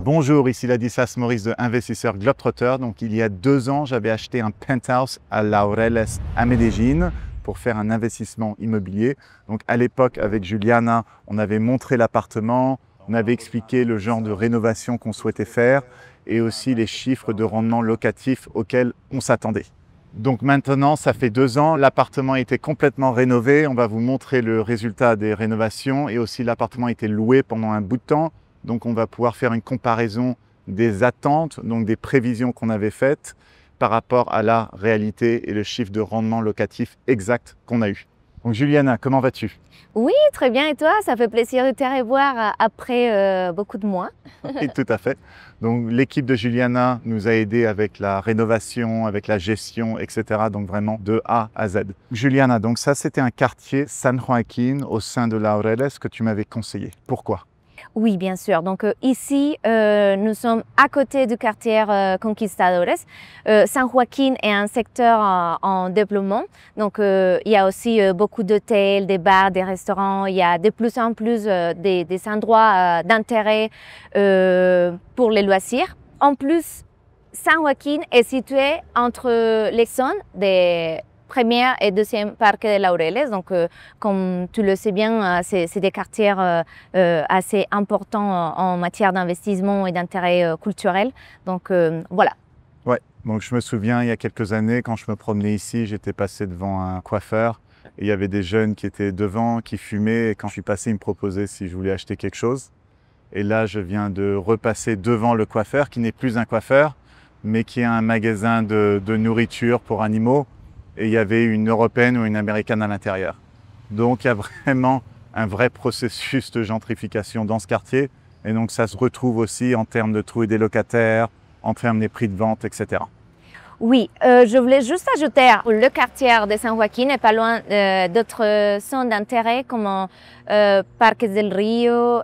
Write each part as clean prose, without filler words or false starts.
Bonjour, ici Ladislas Maurice de Investisseur Globetrotter. Donc, il y a 2 ans, j'avais acheté un penthouse à Laureles à Medellín pour faire un investissement immobilier. Donc, à l'époque, avec Juliana, on avait montré l'appartement, on avait expliqué le genre de rénovation qu'on souhaitait faire et aussi les chiffres de rendement locatif auxquels on s'attendait. Donc maintenant, ça fait 2 ans, l'appartement a été complètement rénové. On va vous montrer le résultat des rénovations et aussi l'appartement a été loué pendant un bout de temps. Donc on va pouvoir faire une comparaison des attentes, donc des prévisions qu'on avait faites par rapport à la réalité et le chiffre de rendement locatif exact qu'on a eu. Donc Juliana, comment vas-tu? Oui, très bien. Et toi? Ça fait plaisir de te revoir après beaucoup de mois. Oui, tout à fait. Donc l'équipe de Juliana nous a aidés avec la rénovation, avec la gestion, etc. Donc vraiment de A à Z. Juliana, donc ça c'était un quartier San Joaquín au sein de Laureles que tu m'avais conseillé. Pourquoi? Oui, bien sûr. Donc ici, nous sommes à côté du quartier Conquistadores. San Joaquín est un secteur en développement. Donc il y a aussi beaucoup d'hôtels, des bars, des restaurants. Il y a de plus en plus des endroits d'intérêt pour les loisirs. En plus, San Joaquín est situé entre les zones des première et deuxième parc de Laureles. Donc, comme tu le sais bien, c'est des quartiers assez importants en matière d'investissement et d'intérêt culturel. Donc, voilà. Ouais, donc je me souviens, il y a quelques années, quand je me promenais ici, j'étais passé devant un coiffeur et il y avait des jeunes qui étaient devant, qui fumaient. Et quand je suis passé, ils me proposaient si je voulais acheter quelque chose. Et là, je viens de repasser devant le coiffeur, qui n'est plus un coiffeur, mais qui est un magasin de nourriture pour animaux. Et il y avait une européenne ou une américaine à l'intérieur. Donc il y a vraiment un vrai processus de gentrification dans ce quartier. Et donc ça se retrouve aussi en termes de trouver des locataires, en termes des prix de vente, etc. Oui, je voulais juste ajouter, le quartier de San Joaquín n'est pas loin d'autres zones d'intérêt comme Parques del Río,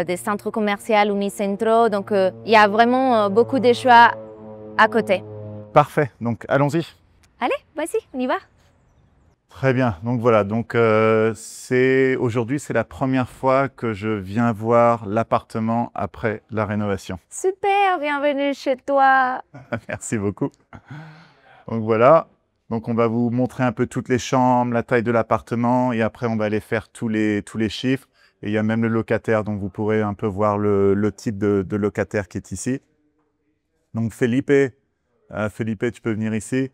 des centres commerciaux Unicentro. Donc il y a vraiment beaucoup de choix à côté. Parfait, donc allons-y. Allez, vas-y, on y va. Très bien, donc voilà, donc aujourd'hui c'est la première fois que je viens voir l'appartement après la rénovation. Super, bienvenue chez toi. Merci beaucoup. Donc voilà, donc on va vous montrer un peu toutes les chambres, la taille de l'appartement et après on va aller faire tous les chiffres. Et il y a même le locataire, donc vous pourrez un peu voir le type de locataire qui est ici. Donc Felipe, tu peux venir ici.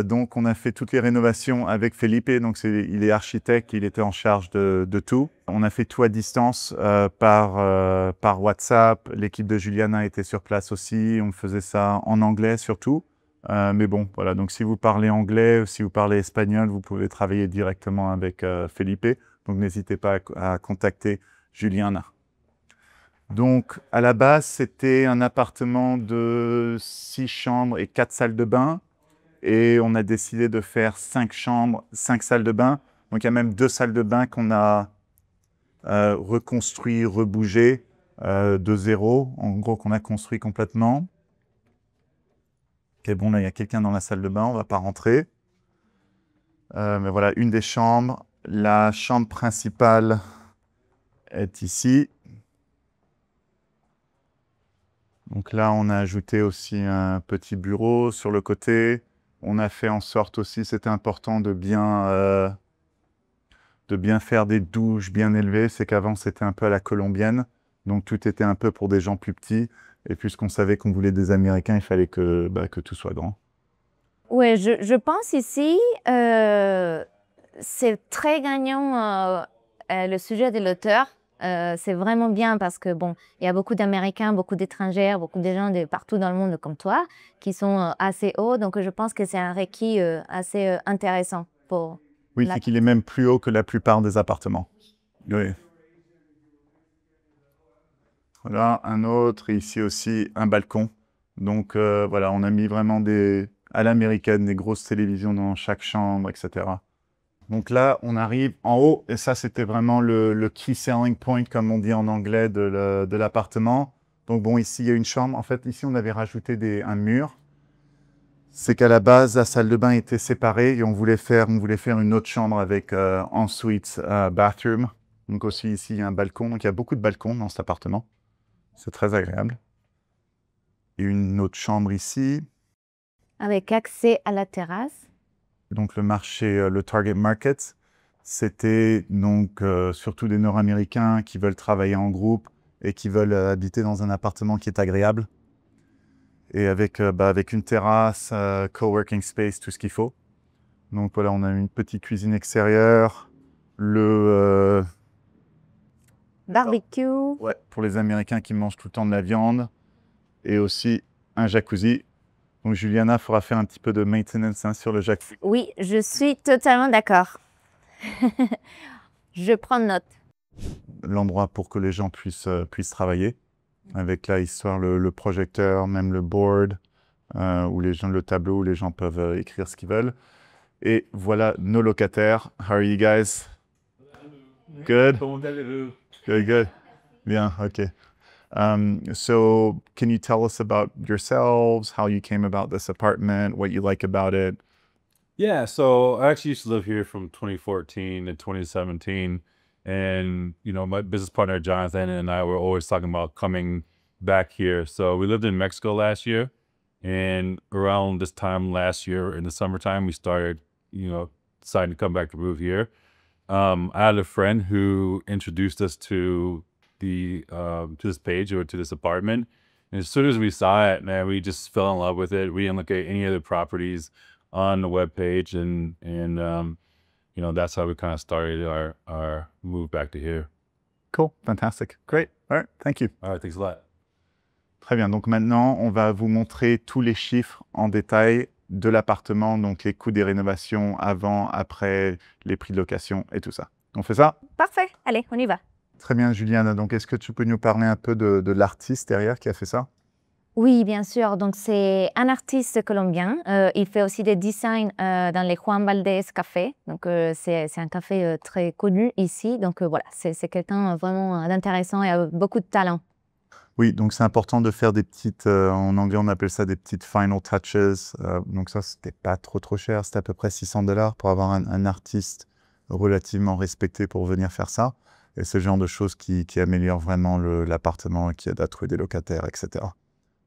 Donc, on a fait toutes les rénovations avec Felipe. Donc, il est architecte, il était en charge de tout. On a fait tout à distance par WhatsApp. L'équipe de Juliana était sur place aussi. On faisait ça en anglais surtout. Mais bon, voilà. Donc, si vous parlez anglais ou si vous parlez espagnol, vous pouvez travailler directement avec Felipe. Donc, n'hésitez pas à contacter Juliana. Donc, à la base, c'était un appartement de 6 chambres et 4 salles de bain. Et on a décidé de faire 5 chambres, 5 salles de bain. Donc, il y a même 2 salles de bain qu'on a reconstruit, rebougé de zéro. En gros, qu'on a construit complètement. Ok, bon, là, il y a quelqu'un dans la salle de bain. On ne va pas rentrer. Mais voilà, une des chambres. La chambre principale est ici. Donc là, on a ajouté aussi un petit bureau sur le côté. On a fait en sorte aussi, c'était important de bien faire des douches bien élevées. C'est qu'avant, c'était un peu à la colombienne. Donc, tout était un peu pour des gens plus petits. Et puisqu'on savait qu'on voulait des Américains, il fallait que tout soit grand. Oui, je pense ici, c'est très gagnant le sujet de l'auteur. C'est vraiment bien parce que bon, il y a beaucoup d'Américains, beaucoup d'étrangers, beaucoup de gens de partout dans le monde comme toi qui sont assez hauts. Donc, je pense que c'est un requis assez intéressant pour... Oui, c'est qu'il est même plus haut que la plupart des appartements. Oui. Voilà, un autre. Et ici aussi, un balcon. Donc, voilà, on a mis vraiment à l'américaine, des grosses télévisions dans chaque chambre, etc. Donc là, on arrive en haut, et ça, c'était vraiment le key selling point, comme on dit en anglais, de l'appartement. Donc bon, ici, il y a une chambre. En fait, ici, on avait rajouté un mur. C'est qu'à la base, la salle de bain était séparée et on voulait faire une autre chambre avec ensuite bathroom. Donc aussi, ici, il y a un balcon. Donc il y a beaucoup de balcons dans cet appartement. C'est très agréable. et une autre chambre ici. Avec accès à la terrasse. Donc le marché, le target market, c'était donc surtout des Nord-Américains qui veulent travailler en groupe et qui veulent habiter dans un appartement qui est agréable. Et avec une terrasse, coworking space, tout ce qu'il faut. Donc voilà, on a une petite cuisine extérieure, le Barbecue. ouais, pour les Américains qui mangent tout le temps de la viande, et aussi un jacuzzi. Donc Juliana fera faire un petit peu de maintenance sur le jacuzzi. Oui, je suis totalement d'accord. Je prends note. L'endroit pour que les gens puissent travailler, avec là, histoire le projecteur, même le board, où le tableau où les gens peuvent écrire ce qu'ils veulent. Et voilà nos locataires. How are you guys? Good? Good, good. Bien, okay. So can you tell us about yourselves, how you came about this apartment, what you like about it? Yeah, so I actually used to live here from 2014 to 2017. And, my business partner, Jonathan, and I were always talking about coming back here. So we lived in Mexico last year. And around this time last year in the summertime, we started, deciding to come back to move here. I had a friend who introduced us to to this page or to this apartment. And as soon as we saw it, man, we just fell in love with it. We didn't look at any other properties on the webpage, and that's how we kind of started our move back to here. Cool, fantastic, great. All right, thank you. All right, thanks a lot. Très bien, donc maintenant, on va vous montrer tous les chiffres en détail de l'appartement, donc les coûts des rénovations avant, après, les prix de location et tout ça. On fait ça? Parfait, allez, on y va. Très bien, Juliana. Donc, est-ce que tu peux nous parler un peu de l'artiste derrière qui a fait ça? Oui, bien sûr. Donc, c'est un artiste colombien. Il fait aussi des designs dans les Juan Valdez Café. Donc, c'est un café très connu ici. Donc, voilà, c'est quelqu'un vraiment d'intéressant et avec beaucoup de talent. Oui, donc c'est important de faire des petites, en anglais on appelle ça des petites final touches. Donc ça, c'était pas trop cher, c'était à peu près $600 pour avoir un artiste relativement respecté pour venir faire ça. Et c'est le genre de choses qui améliorent vraiment l'appartement, qui aident à trouver des locataires, etc.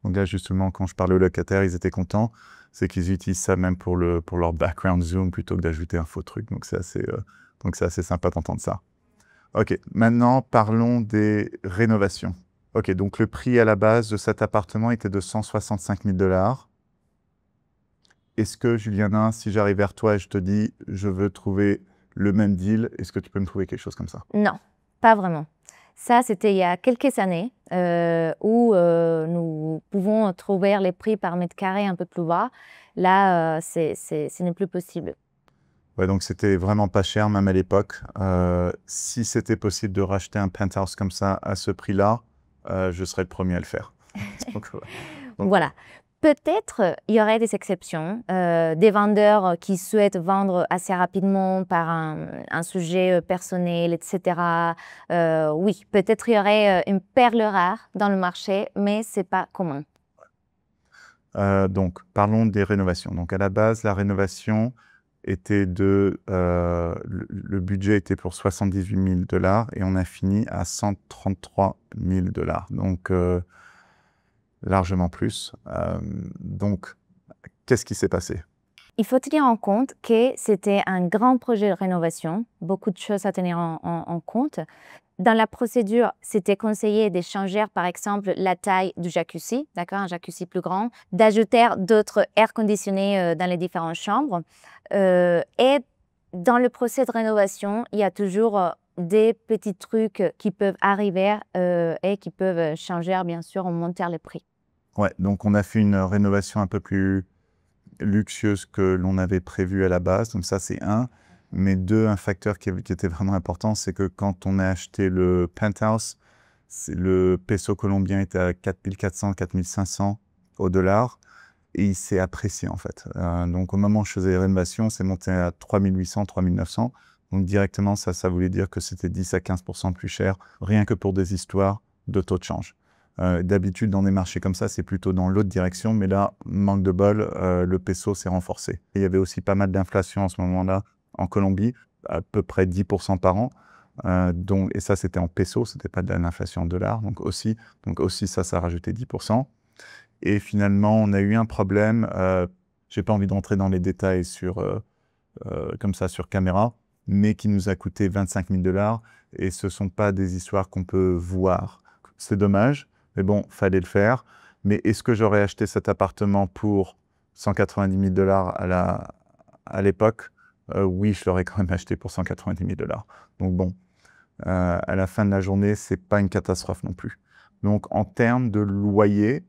Donc là, justement, quand je parle aux locataires, ils étaient contents. C'est qu'ils utilisent ça même pour leur background zoom plutôt que d'ajouter un faux truc. Donc c'est assez sympa d'entendre ça. Ok, maintenant parlons des rénovations. Ok, donc le prix à la base de cet appartement était de $165 000. Est-ce que, Juliana, si j'arrive vers toi et je te dis « je veux trouver le même deal », est-ce que tu peux me trouver quelque chose comme ça? Non, pas vraiment. Ça, c'était il y a quelques années où nous pouvons trouver les prix par mètre carré un peu plus bas. Là, ce n'est plus possible. Ouais, donc c'était vraiment pas cher, même à l'époque. Si c'était possible de racheter un penthouse comme ça à ce prix-là, je serais le premier à le faire. Donc, voilà. Peut-être il y aurait des exceptions, des vendeurs qui souhaitent vendre assez rapidement par un sujet personnel, etc. Oui, peut-être il y aurait une perle rare dans le marché, mais ce n'est pas commun. Donc, parlons des rénovations. Donc, à la base, la rénovation était le budget était pour $78 000 et on a fini à $133 000. Donc, largement plus. Donc, qu'est-ce qui s'est passé? Il faut tenir en compte que c'était un grand projet de rénovation, beaucoup de choses à tenir en compte. Dans la procédure, c'était conseillé de changer, par exemple, la taille du jacuzzi, d'accord, un jacuzzi plus grand, d'ajouter d'autres air conditionnés dans les différentes chambres. Et dans le procès de rénovation, il y a toujours des petits trucs qui peuvent arriver et qui peuvent changer, bien sûr, en montant les prix. Ouais, donc on a fait une rénovation un peu plus luxueuse que l'on avait prévu à la base. Donc ça, c'est un. Mais deux, un facteur qui était vraiment important, c'est que quand on a acheté le penthouse, le peso colombien était à 4400, 4500 au dollar. Et il s'est apprécié, en fait. Donc, au moment où je faisais les rénovations, c'est monté à 3800, 3900. Donc, directement, ça voulait dire que c'était 10 à 15% plus cher, rien que pour des histoires de taux de change. D'habitude, dans des marchés comme ça, c'est plutôt dans l'autre direction. Mais là, manque de bol, le peso s'est renforcé. Et il y avait aussi pas mal d'inflation en ce moment-là en Colombie, à peu près 10% par an. Et ça, c'était en peso, c'était pas de l'inflation en dollars. Donc aussi ça a rajouté 10%. Et finalement, on a eu un problème. Je n'ai pas envie de rentrer dans les détails comme ça sur caméra, mais qui nous a coûté 25 000 $. Et ce ne sont pas des histoires qu'on peut voir. C'est dommage, mais bon, fallait le faire. Mais est-ce que j'aurais acheté cet appartement pour 190 000 $ à l'époque? Oui, je l'aurais quand même acheté pour 190 000 $. Donc bon, à la fin de la journée, ce n'est pas une catastrophe non plus. Donc en termes de loyer,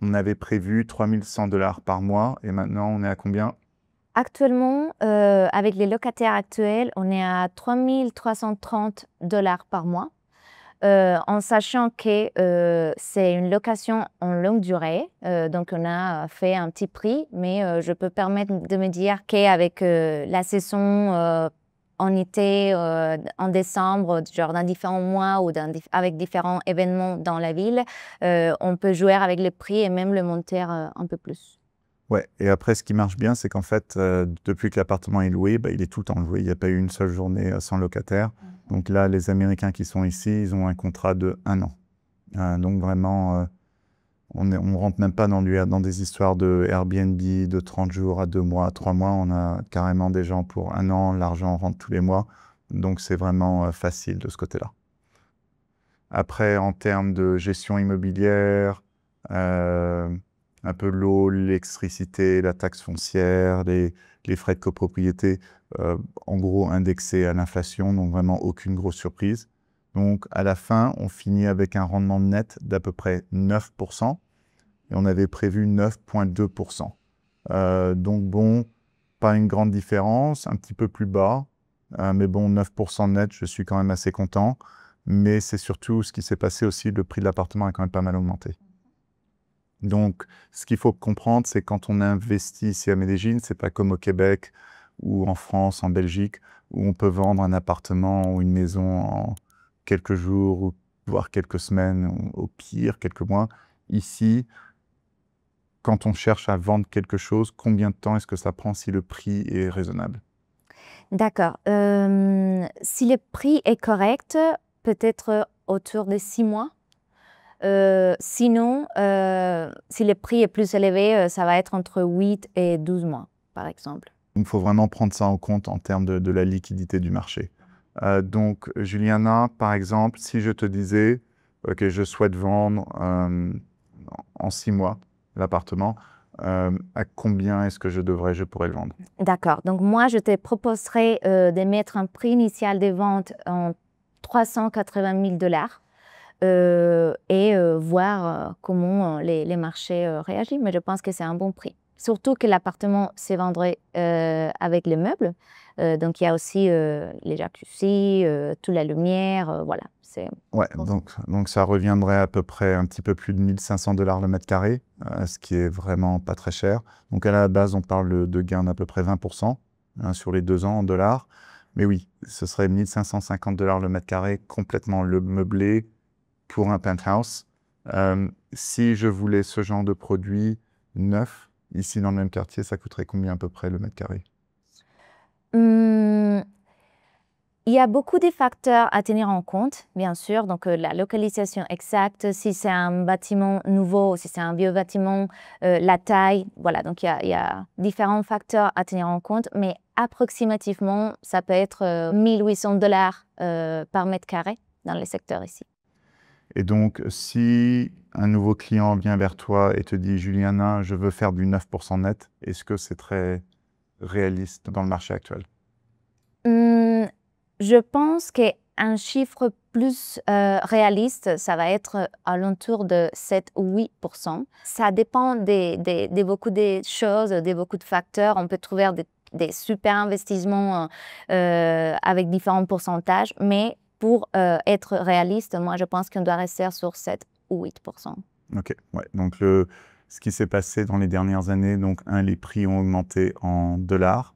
on avait prévu 3 100 $ par mois et maintenant on est à combien? Actuellement, avec les locataires actuels, on est à 3 330 $ par mois, en sachant que c'est une location en longue durée. Donc, on a fait un petit prix, mais je peux permettre de me dire qu'avec la saison en été, en décembre, genre dans différents mois ou avec différents événements dans la ville, on peut jouer avec le prix et même le monter un peu plus. Ouais, et après, ce qui marche bien, c'est qu'en fait, depuis que l'appartement est loué, il est tout le temps loué. Il n'y a pas eu une seule journée sans locataire. Donc là, les Américains qui sont ici, ils ont un contrat de 1 an. Donc vraiment, on ne rentre même pas dans des histoires de Airbnb de 30 jours à 2 mois, 3 mois. On a carrément des gens pour 1 an. L'argent rentre tous les mois. Donc c'est vraiment facile de ce côté-là. Après, en termes de gestion immobilière, un peu l'eau, l'électricité, la taxe foncière, les frais de copropriété, en gros indexés à l'inflation, donc vraiment aucune grosse surprise. Donc à la fin, on finit avec un rendement net d'à peu près 9%, et on avait prévu 9,2%. Donc bon, pas une grande différence, un petit peu plus bas, mais bon, 9% net, je suis quand même assez content. Mais c'est surtout ce qui s'est passé aussi, le prix de l'appartement a quand même pas mal augmenté. Donc, ce qu'il faut comprendre, c'est quand on investit ici à Medellín, c'est pas comme au Québec ou en France, en Belgique, où on peut vendre un appartement ou une maison en quelques jours, ou voire quelques semaines, ou au pire quelques mois. Ici, quand on cherche à vendre quelque chose, combien de temps est-ce que ça prend si le prix est raisonnable? D'accord. Si le prix est correct, peut-être autour de 6 mois. Sinon, si le prix est plus élevé, ça va être entre 8 et 12 mois, par exemple. Il faut vraiment prendre ça en compte en termes de la liquidité du marché. Donc, Juliana, par exemple, si je te disais que je souhaite vendre en 6 mois l'appartement, à combien est-ce que je pourrais le vendre? D'accord. Donc, moi, je te proposerais de mettre un prix initial de vente en 380 000 $ et voir comment les marchés réagissent. Mais je pense que c'est un bon prix. Surtout que l'appartement se vendrait avec les meubles. Donc, il y a aussi les jacuzzi, toute la lumière, voilà. Ouais, donc ça reviendrait à peu près un petit peu plus de 1 500 $ le mètre carré, ce qui est vraiment pas très cher. Donc à la base, on parle de gains d'à peu près 20% sur les 2 ans en dollars. Mais oui, ce serait 1 550 $ le mètre carré, complètement meublé pour un penthouse. Si je voulais ce genre de produit neuf, ici dans le même quartier, ça coûterait combien à peu près le mètre carré? Il y a beaucoup de facteurs à tenir en compte, bien sûr. Donc, la localisation exacte, si c'est un bâtiment nouveau, si c'est un vieux bâtiment, la taille, voilà. Donc, il y a différents facteurs à tenir en compte, mais approximativement, ça peut être 1 800 $ par mètre carré dans les secteurs ici. Et donc, si un nouveau client vient vers toi et te dit « Juliana, je veux faire du 9% net », est-ce que c'est très réaliste dans le marché actuel? Je pense qu'un chiffre plus réaliste, ça va être alentour de 7 ou 8%. Ça dépend de beaucoup de choses, de beaucoup de facteurs. On peut trouver des super investissements avec différents pourcentages, mais pour être réaliste, moi, je pense qu'on doit rester sur 7 ou 8%. Ok, ouais. Donc ce qui s'est passé dans les dernières années, donc les prix ont augmenté en dollars,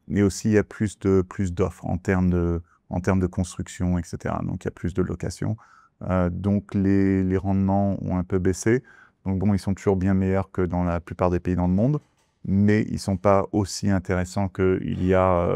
mais aussi il y a plus d'offres en termes de construction, etc. Donc il y a plus de locations. Donc les rendements ont un peu baissé. Donc bon, ils sont toujours bien meilleurs que dans la plupart des pays dans le monde, mais ils ne sont pas aussi intéressants qu'il y a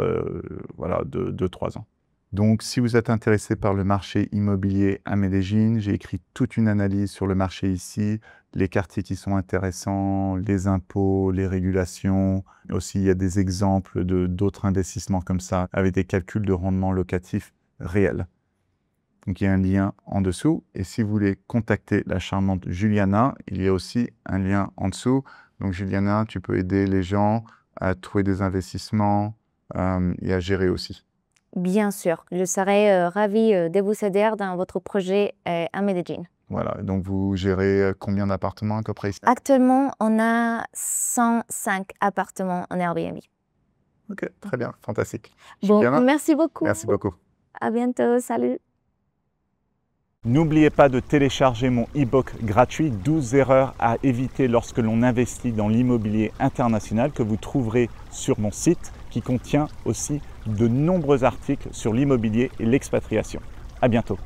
voilà, 2-3 ans. Donc, si vous êtes intéressé par le marché immobilier à Medellín, j'ai écrit toute une analyse sur le marché ici, les quartiers qui sont intéressants, les impôts, les régulations. Aussi, il y a des exemples d'autres investissements comme ça, avec des calculs de rendement locatif réels. Donc, il y a un lien en dessous. Et si vous voulez contacter la charmante Juliana, il y a aussi un lien en dessous. Donc, Juliana, tu peux aider les gens à trouver des investissements et à gérer aussi. Bien sûr, je serai ravie de vous aider dans votre projet à Medellín. Voilà, donc vous gérez combien d'appartements à peu près ici? Actuellement, on a 105 appartements en Airbnb. Ok, très bien, fantastique. Bon, Juliana, merci beaucoup. merci beaucoup. À bientôt, salut. N'oubliez pas de télécharger mon e-book gratuit 12 erreurs à éviter lorsque l'on investit dans l'immobilier international que vous trouverez sur mon site qui contient aussi de nombreux articles sur l'immobilier et l'expatriation. À bientôt.